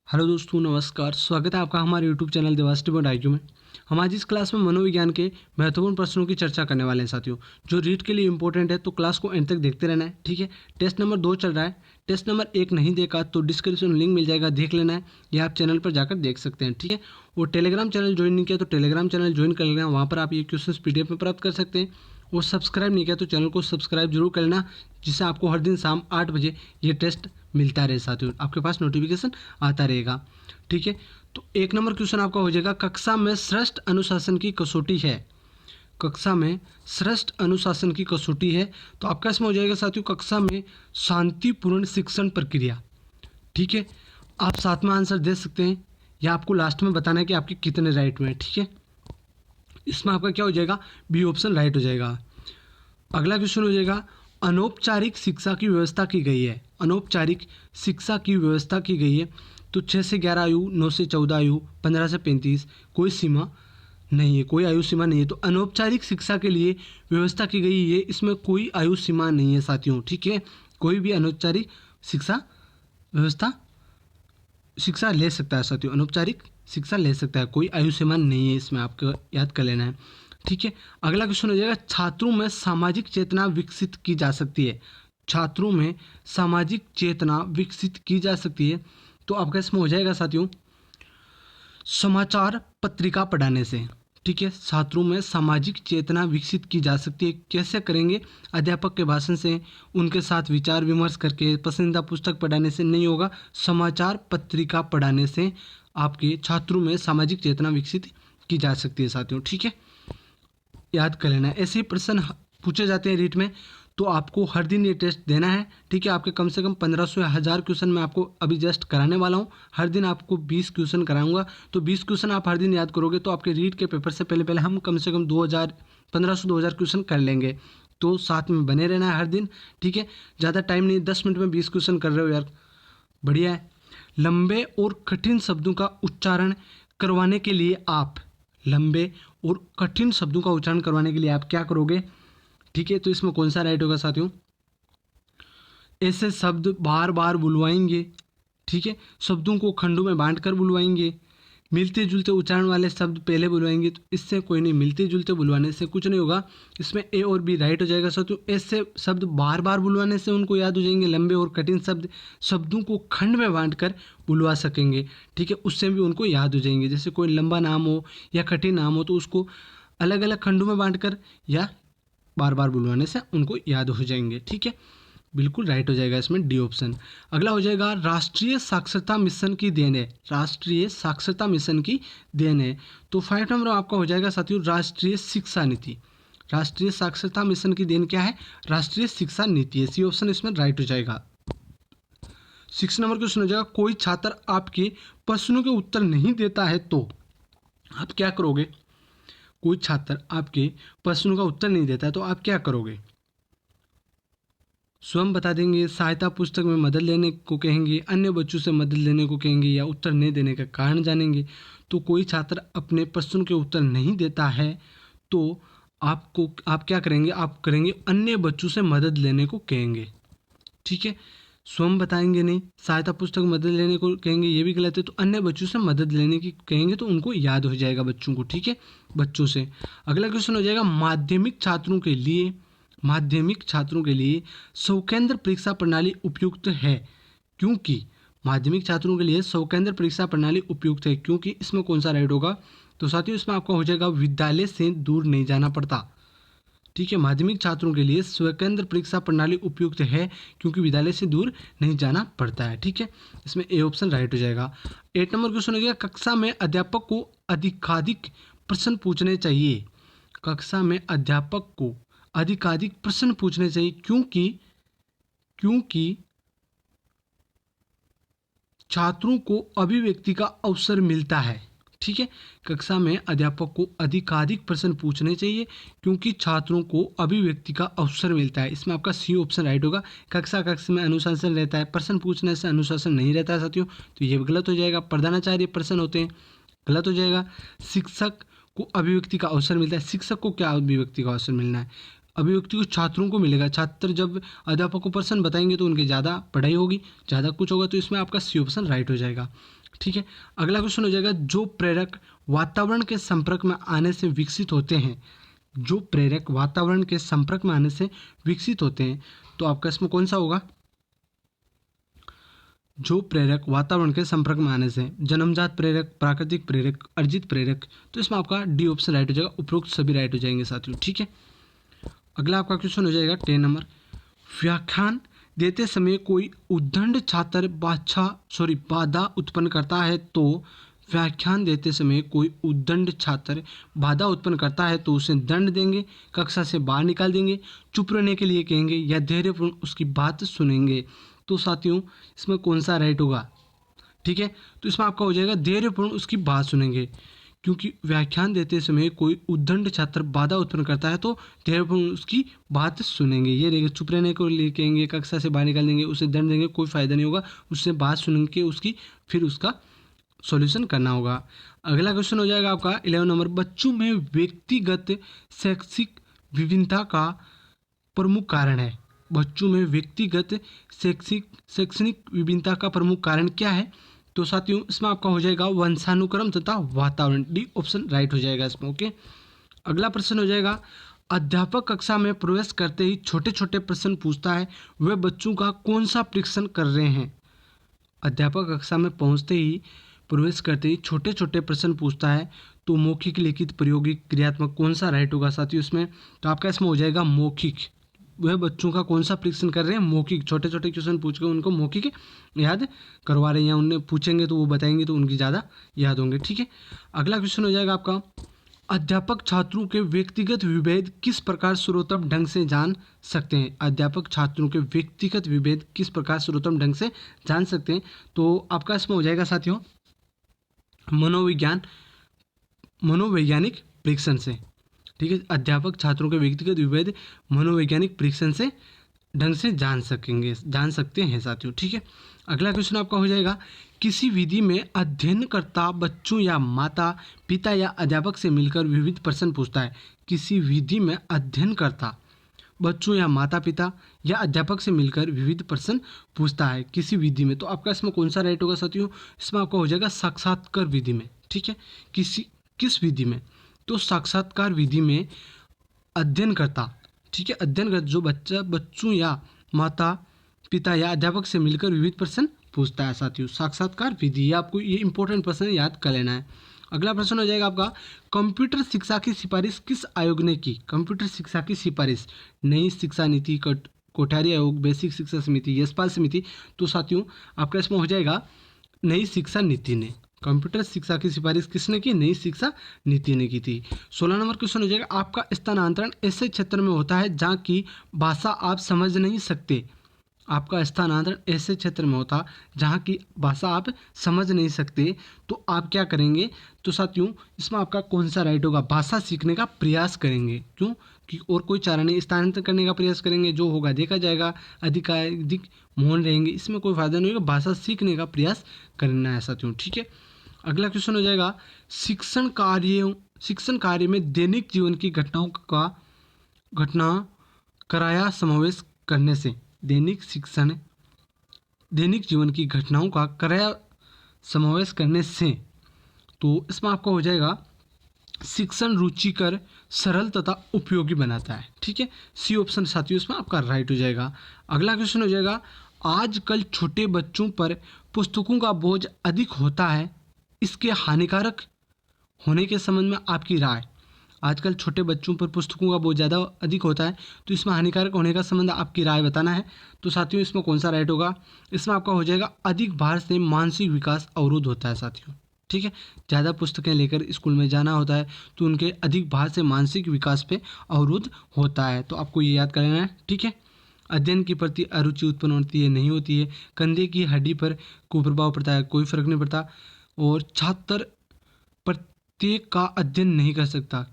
Hello दोस्तों, नमस्कार। स्वागत है आपका हमारे यूट्यूब चैनल देवास्टी.IQ में। हम आज इस क्लास में मनोविज्ञान के महत्वपूर्ण प्रश्नों की चर्चा करने वाले हैं साथियों, जो रीट के लिए इंपॉर्टेंट है। तो क्लास को एंड तक देखते रहना है, ठीक है। टेस्ट नंबर 2 चल रहा है। टेस्ट नंबर 1 नहीं देखा तो डिस्क्रिप्शन लिंक मिल जाएगा, देख लेना है, या आप चैनल पर जाकर देख सकते हैं, ठीक है। और टेलीग्राम चैनल ज्वाइन नहीं किया तो टेलीग्राम चैनल ज्वाइन कर लेना, वहाँ पर आप ये क्वेश्चन PDF में प्राप्त कर सकते हैं। और सब्सक्राइब नहीं किया तो चैनल को सब्सक्राइब जरूर कर लेना, जिससे आपको हर दिन शाम 8 बजे ये टेस्ट मिलता रहे साथियों, आपके पास नोटिफिकेशन आता रहेगा, ठीक है। तो 1 नंबर क्वेश्चन आपका हो जाएगा, कक्षा में श्रेष्ठ अनुशासन की कसौटी है। कक्षा में श्रेष्ठ अनुशासन की कसौटी है, तो आपका इसमें हो जाएगा साथियों, कक्षा में शांतिपूर्ण शिक्षण प्रक्रिया, ठीक है। आप साथ में आंसर दे सकते हैं, या आपको लास्ट में बताना है कि आपके कितने राइट में है, ठीक है। इसमें आपका क्या हो जाएगा, बी ऑप्शन राइट हो जाएगा। अगला क्वेश्चन हो जाएगा, अनौपचारिक शिक्षा की व्यवस्था की गई है। अनौपचारिक शिक्षा की व्यवस्था की गई है, तो 6 से 11 आयु, 9 से 14 आयु, 15 से 35, कोई सीमा नहीं है, कोई आयु सीमा नहीं है। तो अनौपचारिक शिक्षा के लिए व्यवस्था की गई है, इसमें कोई आयु सीमा नहीं है साथियों, ठीक है। कोई भी अनौपचारिक शिक्षा व्यवस्था शिक्षा ले सकता है साथियों, अनौपचारिक शिक्षा ले सकता है, कोई आयु सीमा नहीं है, इसमें आपको याद कर लेना है, ठीक है। अगला क्वेश्चन हो जाएगा, छात्रों में सामाजिक चेतना विकसित की जा सकती है। छात्रों में सामाजिक चेतना विकसित की जा सकती है, तो आपका इसमें हो जाएगा साथियों, समाचार पत्रिका पढ़ाने से, ठीक है। छात्रों में सामाजिक चेतना विकसित की जा सकती है, कैसे करेंगे, अध्यापक के भाषण से, उनके साथ विचार विमर्श करके, पसंदीदा पुस्तक पढ़ाने से नहीं होगा, समाचार पत्रिका पढ़ाने से आपके छात्रों में सामाजिक चेतना विकसित की जा सकती है साथियों, ठीक है। याद कर लेना है, ऐसे प्रश्न पूछे जाते हैं रीट में, तो आपको हर दिन ये टेस्ट देना है, ठीक है। आपके कम से कम 1500 या 1000 क्वेश्चन मैं आपको अभी जस्ट कराने वाला हूँ। हर दिन आपको 20 क्वेश्चन कराऊंगा, तो 20 क्वेश्चन आप हर दिन याद करोगे तो आपके रीट के पेपर से पहले पहले हम कम से कम 1500-2000 क्वेश्चन कर लेंगे। तो साथ में बने रहना है हर दिन, ठीक है। ज़्यादा टाइम नहीं, 10 मिनट में 20 क्वेश्चन कर रहे हो यार, बढ़िया है। लंबे और कठिन शब्दों का उच्चारण करवाने के लिए आप लंबे और कठिन शब्दों का उच्चारण करवाने के लिए आप क्या करोगे, ठीक है। तो इसमें कौन सा राइट होगा साथियों, ऐसे शब्द बार बार बुलवाएंगे, ठीक है। शब्दों को खंडों में बांटकर बुलवाएंगे, मिलते जुलते उच्चारण वाले शब्द पहले बुलवाएंगे, तो इससे कोई नहीं, मिलते जुलते बुलवाने से कुछ नहीं होगा। इसमें ए और बी राइट हो जाएगा साथियों। ऐसे शब्द बार बार बुलवाने से उनको याद हो जाएंगे। लंबे और कठिन शब्द शब्दों को खंड में बांटकर बुलवा सकेंगे, ठीक है, उससे भी उनको याद हो जाएंगे। जैसे कोई लंबा नाम हो या कठिन नाम हो, तो उसको अलग अलग खंडों में बांटकर या बार बार बुलवाने से उनको याद हो जाएंगे, ठीक है। बिल्कुल राइट हो जाएगा इसमें डी ऑप्शन। अगला हो जाएगा, राष्ट्रीय साक्षरता मिशन की देन है। राष्ट्रीय साक्षरता मिशन की देन है, तो 5 नंबर आपका हो जाएगा साथियों, राष्ट्रीय शिक्षा नीति। राष्ट्रीय साक्षरता मिशन की देन क्या है, राष्ट्रीय शिक्षा नीति है। सी ऑप्शन इसमें राइट हो जाएगा। 6 नंबर क्वेश्चन हो जाएगा, कोई छात्र आपके प्रश्नों के उत्तर नहीं देता है तो आप क्या करोगे। कोई छात्र आपके प्रश्नों का उत्तर नहीं देता है तो आप क्या करोगे, स्वयं बता देंगे, सहायता पुस्तक में मदद लेने को कहेंगे, अन्य बच्चों से मदद लेने को कहेंगे, या उत्तर नहीं देने का कारण जानेंगे। तो कोई छात्र अपने प्रश्न के उत्तर नहीं देता है तो आप क्या करेंगे, आप करेंगे अन्य बच्चों से मदद लेने को कहेंगे, ठीक है। स्वयं बताएंगे नहीं, सहायता पुस्तक में मदद लेने को कहेंगे, ये भी गलत है। तो अन्य बच्चों से मदद लेने की कहेंगे, तो उनको याद हो जाएगा बच्चों को, ठीक है, बच्चों से। अगला क्वेश्चन हो जाएगा, माध्यमिक छात्रों के लिए स्वकेंद्र परीक्षा प्रणाली उपयुक्त है, क्योंकि माध्यमिक छात्रों के लिए स्वकेंद्र परीक्षा प्रणाली उपयुक्त है, क्योंकि इसमें कौन सा राइट होगा, तो साथियों इसमें आपका हो जाएगा, विद्यालय से दूर नहीं जाना पड़ता, ठीक है। माध्यमिक छात्रों के लिए स्वकेंद्र परीक्षा प्रणाली उपयुक्त है, क्योंकि विद्यालय से दूर नहीं जाना पड़ता है, ठीक है। इसमें ए ऑप्शन राइट हो जाएगा। 8 नंबर क्वेश्चन हो गया, कक्षा में अध्यापक को अधिकाधिक प्रश्न पूछने चाहिए। कक्षा में अध्यापक को अधिकाधिक प्रश्न पूछने चाहिए, क्योंकि छात्रों को अभिव्यक्ति का अवसर मिलता है, ठीक है। कक्षा में अध्यापक को अधिकाधिक प्रश्न पूछने चाहिए, क्योंकि छात्रों को अभिव्यक्ति का अवसर मिलता है। इसमें आपका सी ऑप्शन राइट होगा। कक्षा में अनुशासन रहता है, प्रश्न पूछने से अनुशासन नहीं रहता है साथियों, तो ये गलत हो जाएगा। प्रधानाचार्य प्रश्न होते हैं, गलत हो जाएगा। शिक्षक को अभिव्यक्ति का अवसर मिलता है, शिक्षक को क्या अभिव्यक्ति का अवसर मिलना है, अभिव्यक्ति को छात्रों को मिलेगा। छात्र जब अध्यापक को प्रश्न बताएंगे तो उनकी ज़्यादा पढ़ाई होगी, ज़्यादा कुछ होगा, तो इसमें आपका सी ऑप्शन राइट हो जाएगा। ठीक है, अगला क्वेश्चन हो जाएगा, जो प्रेरक वातावरण के संपर्क में आने से विकसित होते हैं, जो प्रेरक वातावरण के संपर्क में आने से विकसित होते हैं, तो आपका इसमें कौन सा होगा? जो प्रेरक वातावरण के संपर्क में आने से, जन्मजात प्रेरक, प्राकृतिक प्रेरक, अर्जित प्रेरक, तो इसमें आपका डी ऑप्शन राइट हो जाएगा। उपरोक्त सभी राइट हो जाएंगे साथियों। ठीक है, अगला आपका क्वेश्चन हो जाएगा 10 नंबर, व्याख्यान देते समय कोई उद्दंड छात्र बाधा उत्पन्न करता है तो, व्याख्यान देते समय कोई उद्दंड छात्र बाधा उत्पन्न करता है तो उसे दंड देंगे, कक्षा से बाहर निकाल देंगे, चुप रहने के लिए कहेंगे, या धैर्यपूर्ण उसकी बात सुनेंगे। तो साथियों इसमें कौन सा राइट होगा? ठीक है, तो इसमें आपका हो जाएगा धैर्यपूर्ण उसकी बात सुनेंगे, क्योंकि व्याख्यान देते समय कोई उद्दंड छात्र बाधा उत्पन्न करता है तो धैर्यपूर्ण उसकी बात सुनेंगे। ये रहेगा, चुप रहने को लिए कहेंगे, कक्षा से बाहर निकाल देंगे, उसे दंड देंगे, कोई फायदा नहीं होगा, उससे बात सुन के उसकी फिर उसका सॉल्यूशन करना होगा। अगला क्वेश्चन हो जाएगा आपका 11 नंबर, बच्चों में व्यक्तिगत शैक्षिक विभिन्नता का प्रमुख कारण है। बच्चों में व्यक्तिगत शैक्षणिक विभिन्नता का प्रमुख कारण क्या है? तो साथियों इसमें आपका हो जाएगा वंशानुक्रम तथा वातावरण, डी ऑप्शन राइट हो जाएगा इसमें। ओके, अगला प्रश्न हो जाएगा, अध्यापक कक्षा में प्रवेश करते ही छोटे छोटे प्रश्न पूछता है, वे बच्चों का कौन सा परीक्षण कर रहे हैं? अध्यापक कक्षा में पहुंचते ही, प्रवेश करते ही छोटे छोटे प्रश्न पूछता है, तो मौखिक, लिखित, प्रायोगिक, क्रियात्मक, कौन सा राइट होगा साथियों इसमें? तो आपका इसमें हो जाएगा मौखिक। वह बच्चों का कौन सा परीक्षण कर रहे हैं? मौखिक, छोटे छोटे क्वेश्चन पूछ के उनको मौखिक याद करवा रहे हैं, या उन्हें पूछेंगे तो वो बताएंगे तो उनकी ज़्यादा याद होंगे। ठीक है, अगला क्वेश्चन हो जाएगा आपका, अध्यापक छात्रों के व्यक्तिगत विभेद किस प्रकार सर्वोत्तम ढंग से जान सकते हैं? अध्यापक छात्रों के व्यक्तिगत विभेद किस प्रकार सर्वोत्तम ढंग से जान सकते हैं? तो आपका इसमें हो जाएगा साथियों मनोवैज्ञानिक परीक्षण से। ठीक है, अध्यापक छात्रों के व्यक्तिगत विभेद मनोवैज्ञानिक परीक्षण से ढंग से जान सकते हैं साथियों। ठीक है, अगला क्वेश्चन आपका हो जाएगा, किसी विधि में अध्ययनकर्ता बच्चों या माता पिता या अध्यापक से मिलकर विविध प्रश्न पूछता है। किसी विधि में अध्ययनकर्ता बच्चों या माता पिता या अध्यापक से मिलकर विविध प्रश्न पूछता है किसी विधि में, तो आपका इसमें कौन सा राइट होगा साथियों? इसमें आपका हो जाएगा साक्षात्कार विधि में। ठीक है, किस विधि में? तो साक्षात्कार विधि में अध्ययनकर्ता, ठीक है, अध्ययनकर्ता जो बच्चों या माता पिता या अध्यापक से मिलकर विविध प्रश्न पूछता है साथियों, साक्षात्कार विधि। आपको ये इंपॉर्टेंट प्रश्न याद कर लेना है। अगला प्रश्न हो जाएगा आपका, कंप्यूटर शिक्षा की सिफारिश किस आयोग ने की? कंप्यूटर शिक्षा की सिफारिश नई शिक्षा नीति, कोठारी आयोग, बेसिक शिक्षा समिति, यशपाल समिति। तो साथियों आपका इसमें हो जाएगा नई शिक्षा नीति ने। कंप्यूटर शिक्षा की सिफारिश किसने की? नई शिक्षा नीति ने की थी। 16 नंबर क्वेश्चन हो जाएगा, आपका स्थानांतरण ऐसे क्षेत्र में होता है जहाँ की भाषा आप समझ नहीं सकते। आपका स्थानांतरण ऐसे क्षेत्र में होता जहाँ की भाषा आप समझ नहीं सकते, तो आप क्या करेंगे? तो साथियों इसमें आपका कौन सा राइट होगा? भाषा सीखने का प्रयास करेंगे। क्यों? कि और कोई चारा नहीं, स्थानांतरण करने का प्रयास करेंगे, जो होगा देखा जाएगा, अधिक मौन रहेंगे, इसमें कोई फायदा नहीं होगा। भाषा सीखने का प्रयास करना है साथियों। ठीक है, अगला क्वेश्चन हो जाएगा, शिक्षण कार्य में दैनिक जीवन की घटना कराया समावेश करने से, दैनिक जीवन की घटनाओं का कराया समावेश करने से, तो इसमें आपका हो जाएगा शिक्षण रुचिकर, सरल तथा उपयोगी बनाता है। ठीक है, सी ऑप्शन साथियों इसमें आपका राइट हो जाएगा। अगला क्वेश्चन हो जाएगा, आजकल छोटे बच्चों पर पुस्तकों का बोझ अधिक होता है, इसके हानिकारक होने के संबंध में आपकी राय। आजकल छोटे बच्चों पर पुस्तकों का बोझ ज़्यादा अधिक होता है, तो इसमें हानिकारक होने का संबंध आपकी राय बताना है। तो साथियों इसमें कौन सा राइट होगा? इसमें आपका हो जाएगा अधिक भार से मानसिक विकास अवरुद्ध होता है साथियों। ठीक है, ज़्यादा पुस्तकें लेकर स्कूल में जाना होता है तो उनके अधिक भार से मानसिक विकास पे अवरुद्ध होता है, तो आपको ये याद कर लेना है। ठीक है, अध्ययन के प्रति अरुचि उत्पन्न होती है, नहीं होती है, कंधे की हड्डी पर कुप्रभाव पड़ता है, कोई फर्क नहीं पड़ता, और छात्र प्रत्येक का अध्ययन नहीं कर सकता।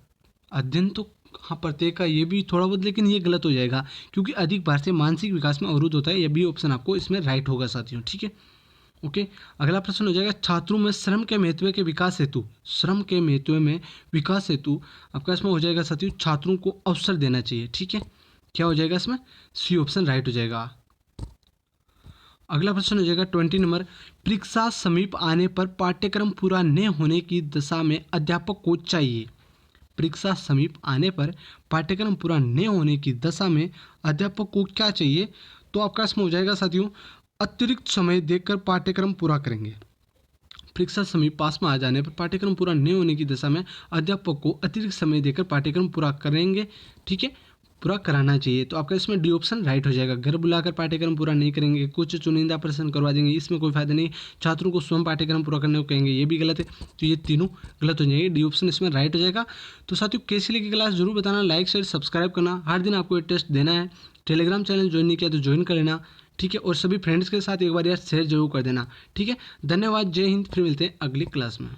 अध्ययन तो हाँ प्रत्येक का, ये भी थोड़ा बहुत, लेकिन ये गलत हो जाएगा क्योंकि अधिक भार से मानसिक विकास में अवरुद्ध होता है। ये बी ऑप्शन आपको इसमें राइट होगा साथियों। ठीक है, ओके, अगला प्रश्न हो जाएगा, छात्रों में श्रम के महत्व में विकास हेतु आपका इसमें हो जाएगा साथियों छात्रों को अवसर देना चाहिए। ठीक है, क्या हो जाएगा इसमें? सी ऑप्शन राइट हो जाएगा। अगला प्रश्न हो जाएगा 20 नंबर, परीक्षा समीप आने पर पाठ्यक्रम पूरा न होने की दशा में अध्यापक को चाहिए। परीक्षा समीप आने पर पाठ्यक्रम पूरा न होने की दशा में अध्यापक को क्या चाहिए? तो आपका इसमें हो जाएगा साथियों, अतिरिक्त समय देकर पाठ्यक्रम पूरा करेंगे। परीक्षा समीप पास में आ जाने पर पाठ्यक्रम पूरा न होने की दशा में अध्यापक को अतिरिक्त समय देकर पाठ्यक्रम पूरा करेंगे। ठीक है, पूरा कराना चाहिए। तो आपका इसमें डी ऑप्शन राइट हो जाएगा। घर बुलाकर पाठ्यक्रम पूरा नहीं करेंगे, कुछ चुनिंदा प्रश्न करवा देंगे, इसमें कोई फायदा नहीं। छात्रों को स्वयं पाठ्यक्रम पूरा करने को कहेंगे, ये भी गलत है। तो ये तीनों गलत हो जाएंगे, डी ऑप्शन इसमें राइट हो जाएगा। तो साथियों कैसी लगी क्लास जरूर बताना, लाइक शेयर सब्सक्राइब करना। हर दिन आपको ये टेस्ट देना है। टेलीग्राम चैनल ज्वाइन नहीं किया तो ज्वाइन कर लेना। ठीक है, और सभी फ्रेंड्स के साथ एक बार यार शेयर जरूर कर देना। ठीक है, धन्यवाद, जय हिंद। फिर मिलते हैं अगली क्लास में।